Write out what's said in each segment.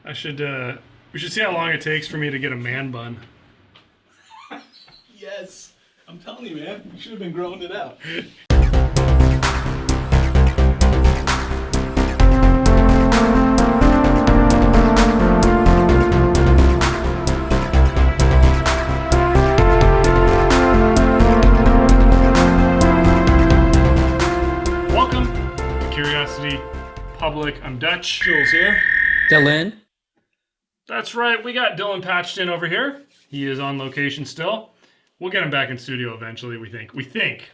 I should. We should see how long it takes for me to get a man bun. Yes. I'm telling you, man. You should have been growing it out. Welcome to Curiosity Public. I'm Dutch. Jules here. Dylan. That's right. We got Dylan patched in over here. He is on location still. We'll get him back in studio eventually, we think.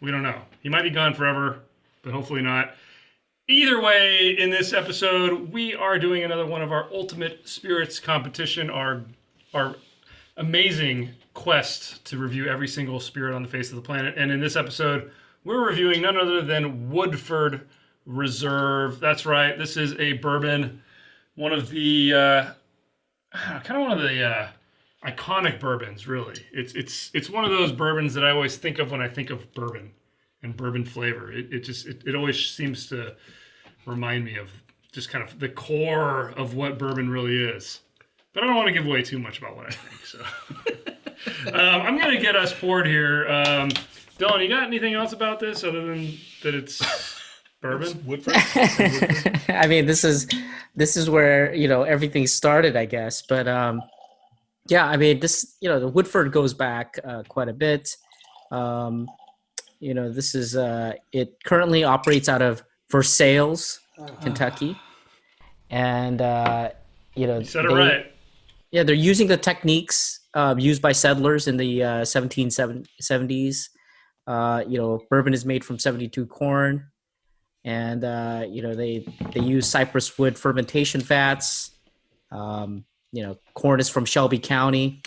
We don't know. He might be gone forever, but hopefully not. Either way, in this episode, we are doing another one of our Ultimate Spirits competition, our amazing quest to review every single spirit on the face of the planet. And in this episode, we're reviewing none other than Woodford Reserve. That's right. This is a bourbon, one of the iconic bourbons, really. It's one of those bourbons that I always think of when I think of bourbon and bourbon flavor. It always seems to remind me of just kind of the core of what bourbon really is. But I don't want to give away too much about what I think. So I'm going to get us poured here. Dylan, you got anything else about this other than that it's bourbon? Woodford? I mean, this is where, everything started, I guess. But yeah, I mean, the Woodford goes back quite a bit. This is it currently operates out of Versailles, Kentucky, and You said it right. Yeah, they're using the techniques used by settlers in the 1770s. Bourbon is made from 72 corn, and they use cypress wood fermentation fats. Corn is from Shelby County,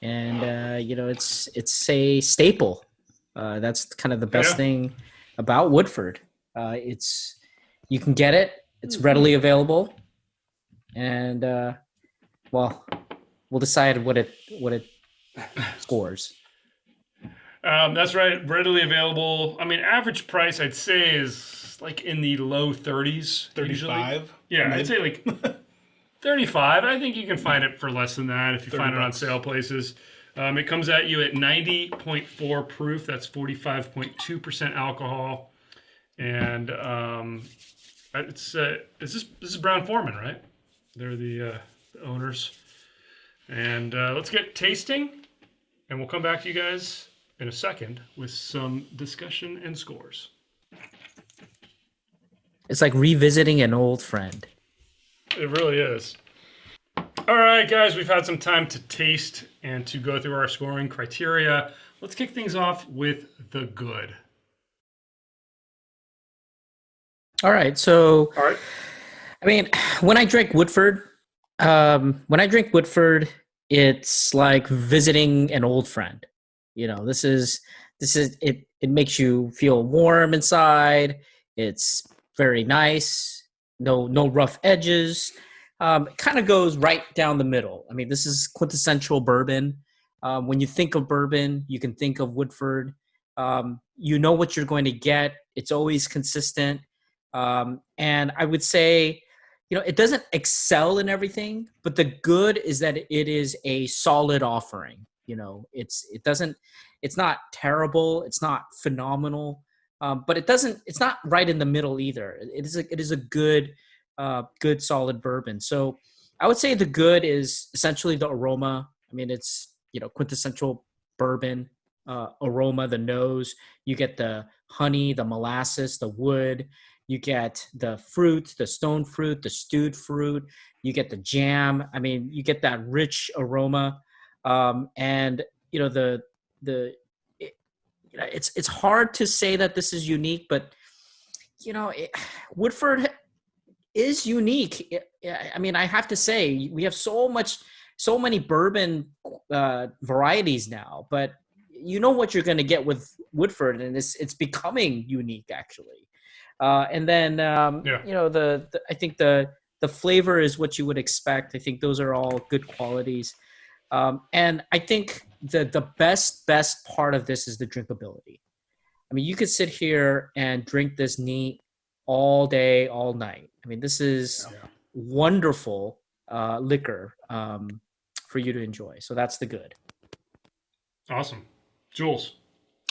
and it's a staple. That's kind of the best thing about Woodford. You can get it. It's readily available, and we'll decide what it scores. That's right. Readily available. I mean, average price I'd say is like in the low 30s. 35? Usually. Yeah, I'd say like 35. I think you can find it for less than that if you find it on sale places. It comes at you at 90.4 proof. That's 45.2% alcohol. And this is Brown Foreman, right? They're the owners. And let's get tasting, and we'll come back to you guys in a second with some discussion and scores. It's like revisiting an old friend. It really is. All right, guys, we've had some time to taste and to go through our scoring criteria. Let's kick things off with the good. All right. I mean, when I drink Woodford, it's like visiting an old friend. This is it. It makes you feel warm inside. It's very nice. No rough edges. It kind of goes right down the middle. I mean, this is quintessential bourbon. When you think of bourbon, you can think of Woodford. You know what you're going to get. It's always consistent. And I would say, it doesn't excel in everything, but the good is that it is a solid offering. It's not terrible. It's not phenomenal. But it's not right in the middle either. It is a good solid bourbon. So I would say the good is essentially the aroma. I mean, it's, quintessential bourbon aroma, the nose. You get the honey, the molasses, the wood. You get the fruit, the stone fruit, the stewed fruit. You get the jam. I mean, you get that rich aroma. And, it's hard to say that this is unique, but, Woodford is unique. I mean, I have to say, we have so many bourbon varieties now, but what you're going to get with Woodford, and it's becoming unique, actually. And then, I think the flavor is what you would expect. I think those are all good qualities. And I think the best part of this is the drinkability. I mean, you could sit here and drink this neat all day, all night. I mean, this is wonderful liquor for you to enjoy. So that's the good. Awesome. Jules.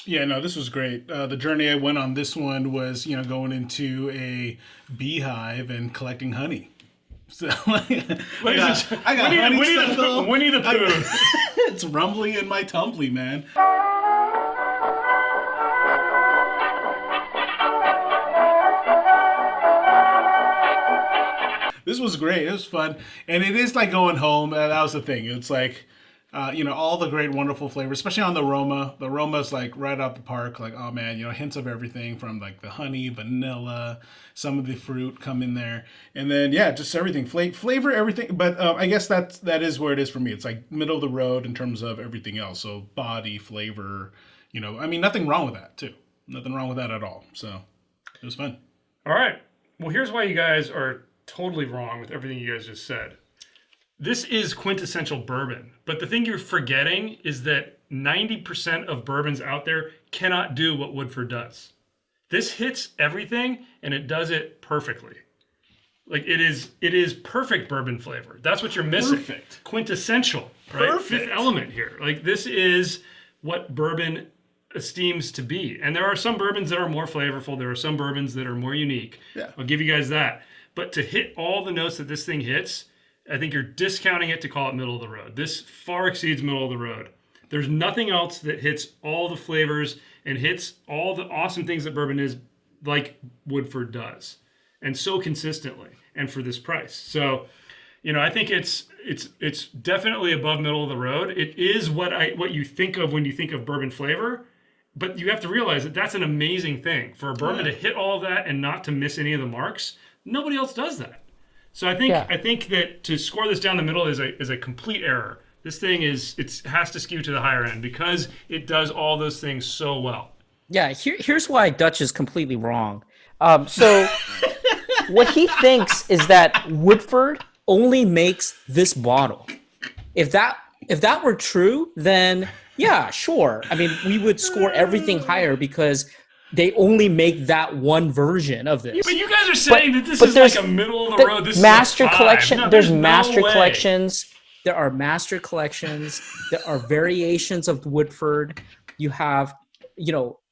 Yeah, no, this was great. The journey I went on this one was, going into a beehive and collecting honey. So I got honeysuckle. Winnie the Pooh. It's rumbling in my tumbly, man. This was great. It was fun. And it is like going home. That was the thing. It's like, all the great, wonderful flavors, especially on the aroma. The aroma's like right out the park. Like, oh man, hints of everything from like the honey, vanilla, some of the fruit come in there. And then, yeah, just everything. Flavor, everything. But I guess that is where it is for me. It's like middle of the road in terms of everything else. So body, flavor, nothing wrong with that too. Nothing wrong with that at all. So it was fun. All right. Well, here's why you guys are totally wrong with everything you guys just said. This is quintessential bourbon, but the thing you're forgetting is that 90% of bourbons out there cannot do what Woodford does. This hits everything, and it does it perfectly. Like it is perfect bourbon flavor. That's what you're missing. Perfect. Quintessential, right? Perfect. Fifth element here. Like this is what bourbon esteems to be. And there are some bourbons that are more flavorful. There are some bourbons that are more unique. Yeah. I'll give you guys that. But to hit all the notes that this thing hits, I think you're discounting it to call it middle of the road. This far exceeds middle of the road. There's nothing else that hits all the flavors and hits all the awesome things that bourbon is like Woodford does. And so consistently and for this price. So, I think it's definitely above middle of the road. It is what you think of when you think of bourbon flavor, but you have to realize that that's an amazing thing. For a bourbon to hit all of that and not to miss any of the marks, nobody else does that. So I think that to score this down the middle is a complete error. This thing has to skew to the higher end because it does all those things so well. Yeah, here's why Dutch is completely wrong. So what he thinks is that Woodford only makes this bottle. If that were true, then yeah, sure. I mean, we would score everything higher because they only make that one version of this. Yeah, but you guys are saying that this is like a middle of the road. This master is a collection. No, there's no master way. collections. There are master collections. There are variations of Woodford. You have,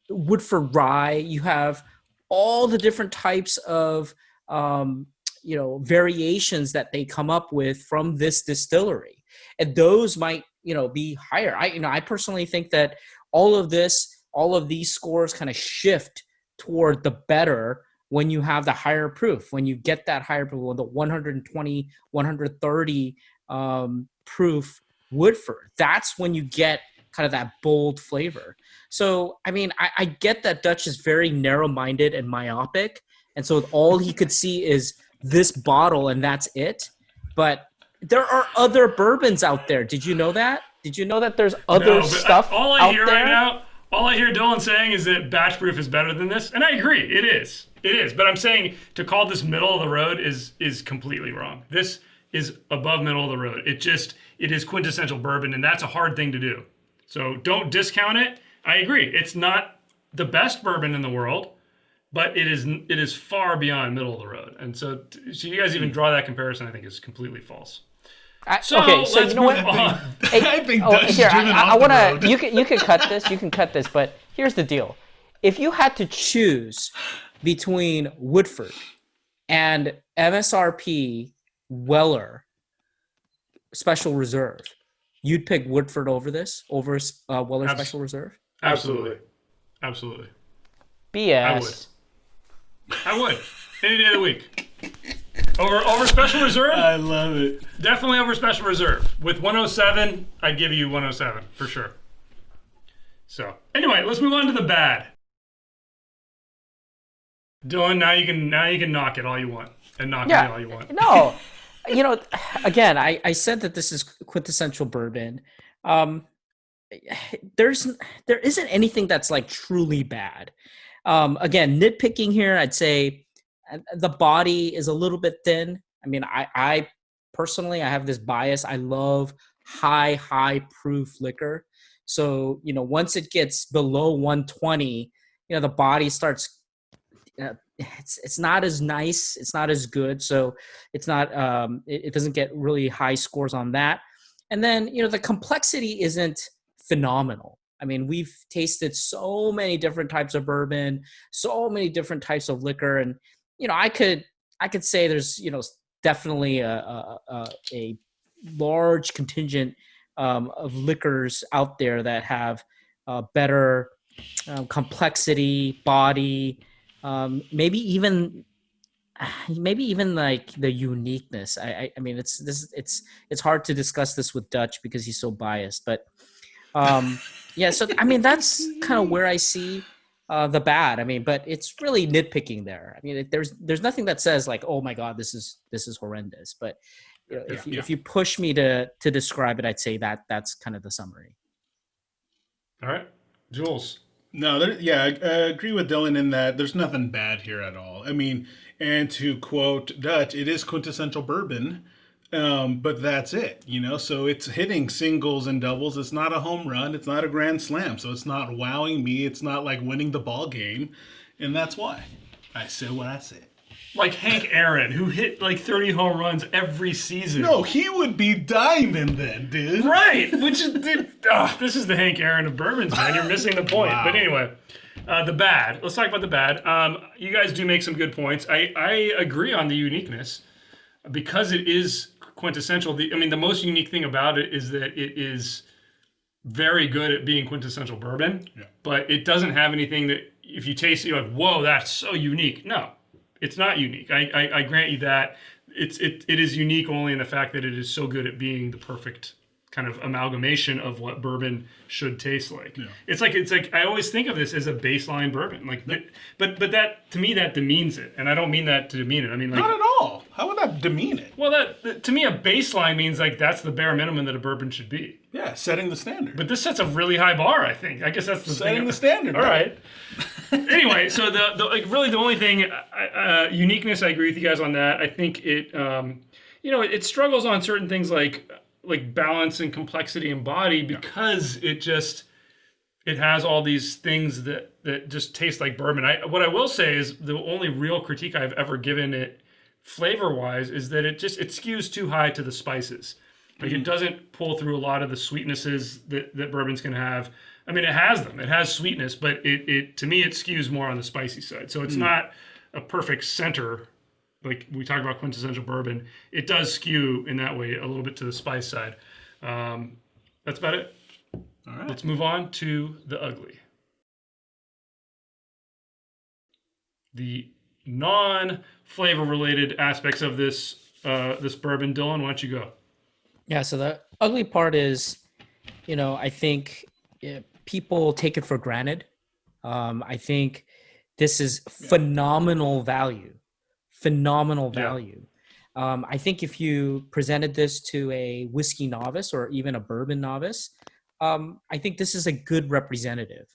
Woodford Rye. You have all the different types of, variations that they come up with from this distillery, and those might, be higher. I personally think that all of these scores kind of shift toward the better when you have the higher proof, when you get that higher proof, the 120, 130 proof Woodford. That's when you get kind of that bold flavor. So, I mean, I get that Dutch is very narrow-minded and myopic, and so all he could see is this bottle and that's it. But there are other bourbons out there. Did you know that? Did you know that there's other stuff all I out hear there? right now, all I hear Dylan saying is that batch proof is better than this, and I agree, it is. It is, but I'm saying to call this middle of the road is completely wrong. This is above middle of the road. It is quintessential bourbon, and that's a hard thing to do. So don't discount it. I agree. It's not the best bourbon in the world, but it is far beyond middle of the road. And so you guys even draw that comparison, I think is completely false. So you know what? I think Dutch is driven off the road. You can cut this. You can cut this. But here's the deal: if you had to choose between Woodford and MSRP Weller Special Reserve, you'd pick Woodford over Weller Special Reserve? Absolutely. BS. I would. Any day of the week. Over Special Reserve? I love it. Definitely over Special Reserve. With 107, I'd give you 107 for sure. So, anyway, let's move on to the bad. Dylan, now you can knock it all you want and knock me all you want. No. Again, I said that this is quintessential bourbon. There isn't anything that's like truly bad. Again, nitpicking here, I'd say the body is a little bit thin. I mean, I personally, I have this bias. I love high proof liquor. So, once it gets below 120, the body starts it's not as nice, it's not as good, so it's not it doesn't get really high scores on that. And then the complexity isn't phenomenal. I mean, we've tasted so many different types of bourbon, so many different types of liquor, and I could say there's definitely a large contingent of liquors out there that have better complexity, body, maybe even like the uniqueness. I mean, it's hard to discuss this with Dutch because he's so biased, but yeah. So I mean, that's kind of where I see the bad. I mean, but it's really nitpicking there. I mean, there's nothing that says like, oh my God, this is horrendous. But if you push me to describe it, I'd say that's kind of the summary. All right, Jules. No, I agree with Dylan in that there's nothing bad here at all. I mean, and to quote Dutch, it is quintessential bourbon, but that's it, So it's hitting singles and doubles. It's not a home run. It's not a grand slam. So it's not wowing me. It's not like winning the ball game, and that's why I said what I said. Like Hank Aaron, who hit like 30 home runs every season. No, he would be diamond then, dude. Right, which is this is the Hank Aaron of bourbons, man. You're missing the point. Wow. But anyway, the bad. Let's talk about the bad. You guys do make some good points. I agree on the uniqueness because it is quintessential. The most unique thing about it is that it is very good at being quintessential bourbon, but it doesn't have anything that if you taste it, you're like, whoa, that's so unique. No. It's not unique. I grant you that. It is unique only in the fact that it is so good at being the perfect kind of amalgamation of what bourbon should taste like. Yeah. It's like I always think of this as a baseline bourbon. Like, but that to me that demeans it, and I don't mean that to demean it. I mean like not at all. How would that demean it? Well, that to me a baseline means like that's the bare minimum that a bourbon should be. Yeah, setting the standard. But this sets a really high bar. I think. I guess that's the setting thing. The standard. All right. Anyway, so the only thing uniqueness. I agree with you guys on that. I think it it struggles on certain things like balance and complexity and body because it has all these things that just taste like bourbon. What I will say is the only real critique I've ever given it flavor wise is that it skews too high to the spices. Like it doesn't pull through a lot of the sweetnesses that bourbons can have. I mean, it has them. It has sweetness, but it to me it skews more on the spicy side. So it's not a perfect center. Like we talk about quintessential bourbon, it does skew in that way a little bit to the spice side. That's about it. All right. Let's move on to the ugly. The non-flavor related aspects of this bourbon. Dylan, why don't you go? Yeah, so the ugly part is, I think people take it for granted. I think this is phenomenal value. I think if you presented this to a whiskey novice or even a bourbon novice, I think this is a good representative.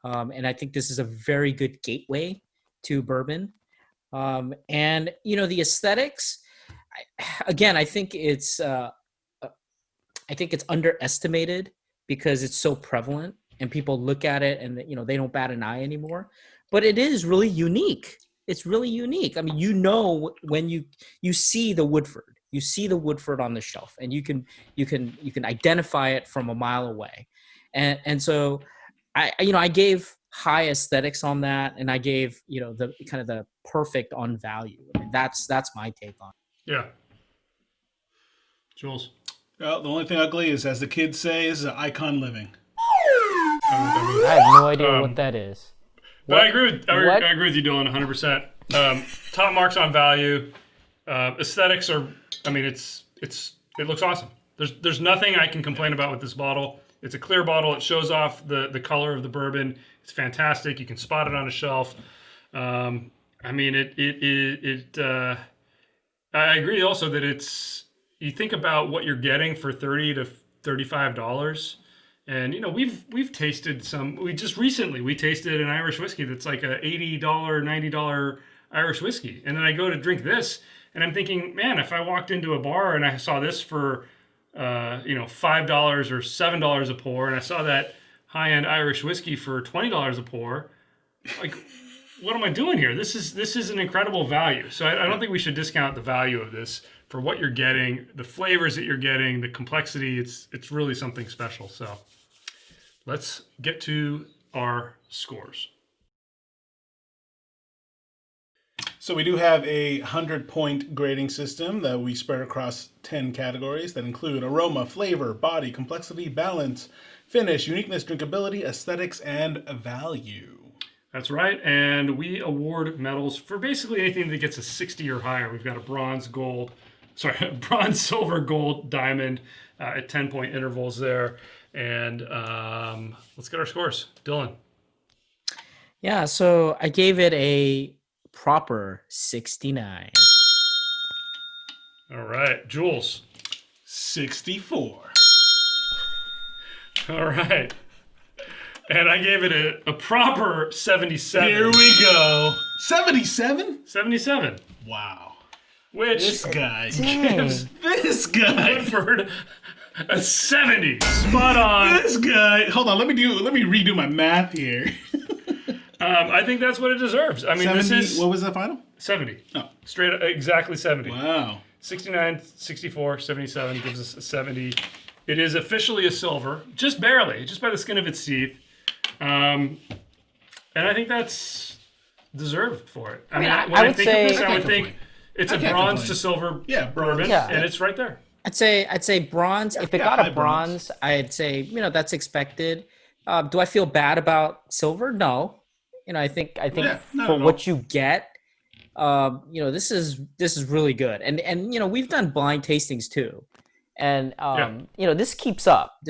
And I think this is a very good gateway to bourbon. And, the aesthetics, I think it's underestimated because it's so prevalent and people look at it and, they don't bat an eye anymore. But it is really unique. It's really unique. I mean, when you see the Woodford, on the shelf, and you can identify it from a mile away, and so I gave high aesthetics on that, and I gave the kind of the perfect on value. I mean, that's my take on it. Yeah, Jules. Well, the only thing ugly is, as the kids say, is an icon living. I have no idea what that is. But I agree with you, Dylan, 100%. Top marks on value. Aesthetics are. I mean, it looks awesome. There's nothing I can complain about with this bottle. It's a clear bottle. It shows off the color of the bourbon. It's fantastic. You can spot it on a shelf. I mean, I agree also that it's. You think about what you're getting for $30 to $35. And we've tasted some. We tasted an Irish whiskey that's like a $80, $90 Irish whiskey, and then I go to drink this, and I'm thinking, man, if I walked into a bar and I saw this for $5 or $7 a pour, and I saw that high-end Irish whiskey for $20 a pour, like, what am I doing here? This is an incredible value. So I don't think we should discount the value of this for what you're getting, the flavors that you're getting, the complexity. It's really something special. So let's get to our scores. So we do have a 100-point grading system that we spread across 10 categories that include aroma, flavor, body, complexity, balance, finish, uniqueness, drinkability, aesthetics, and value. That's right. And we award medals for basically anything that gets a 60 or higher. We've got a bronze, silver, gold, diamond at 10-point intervals there. And let's get our scores. Dylan. Yeah, so I gave it a proper 69. All right. Jules. 64. All right. And I gave it a proper 77. Here we go. 77? 77. Wow. Which This guy Dang. gives this guy. Woodford a 70. Spot on. This guy. Hold on, let me redo my math here. I think that's what it deserves. I mean, 70, this is what was the final? 70. Oh. Straight up, exactly 70. Wow. 69, 64, 77 gives us a 70. It is officially a silver, just barely, just by the skin of its teeth. And I think that's deserved for it. I mean, when I think of this, I would think it's a bronze to silver bourbon, and it's right there. I'd say bronze. If it got a bronze, I'd say that's expected. Do I feel bad about silver? No. I think for what you get, this is really good. And we've done blind tastings too, and this keeps up.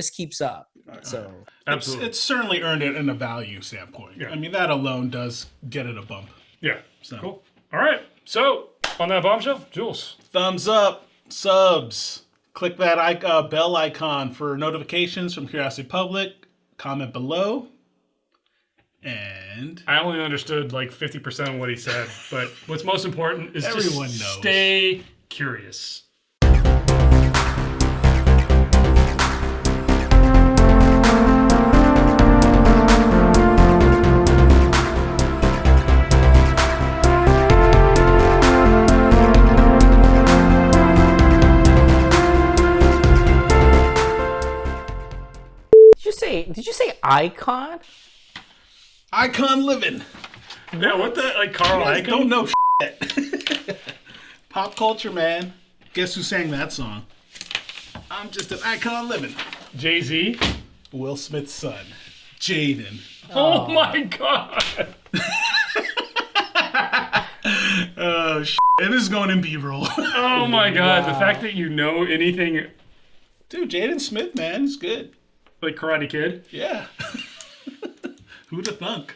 So Absolutely, it's certainly earned it in a value standpoint. Yeah. I mean, that alone does get it a bump. yeah. So. Cool. All right. So on that bombshell, Jules. Thumbs up, subs. Click that bell icon for notifications from Curiosity Public. Comment below. And I only understood like 50% of what he said, but what's most important is Everyone just knows. stay curious. Did you say icon? Icon living. Yeah, what the Carl You guys Icahn? don't know shit. Pop culture, man. Guess who sang that song? I'm just an icon living. Jay-Z. Will Smith's son, Jaden. Oh my God. Oh, shit. And this is going in B-roll. Oh my God. The fact that you know anything Dude, Jaden Smith, man, is good. like Karate Kid. Yeah. Who'd have thunk?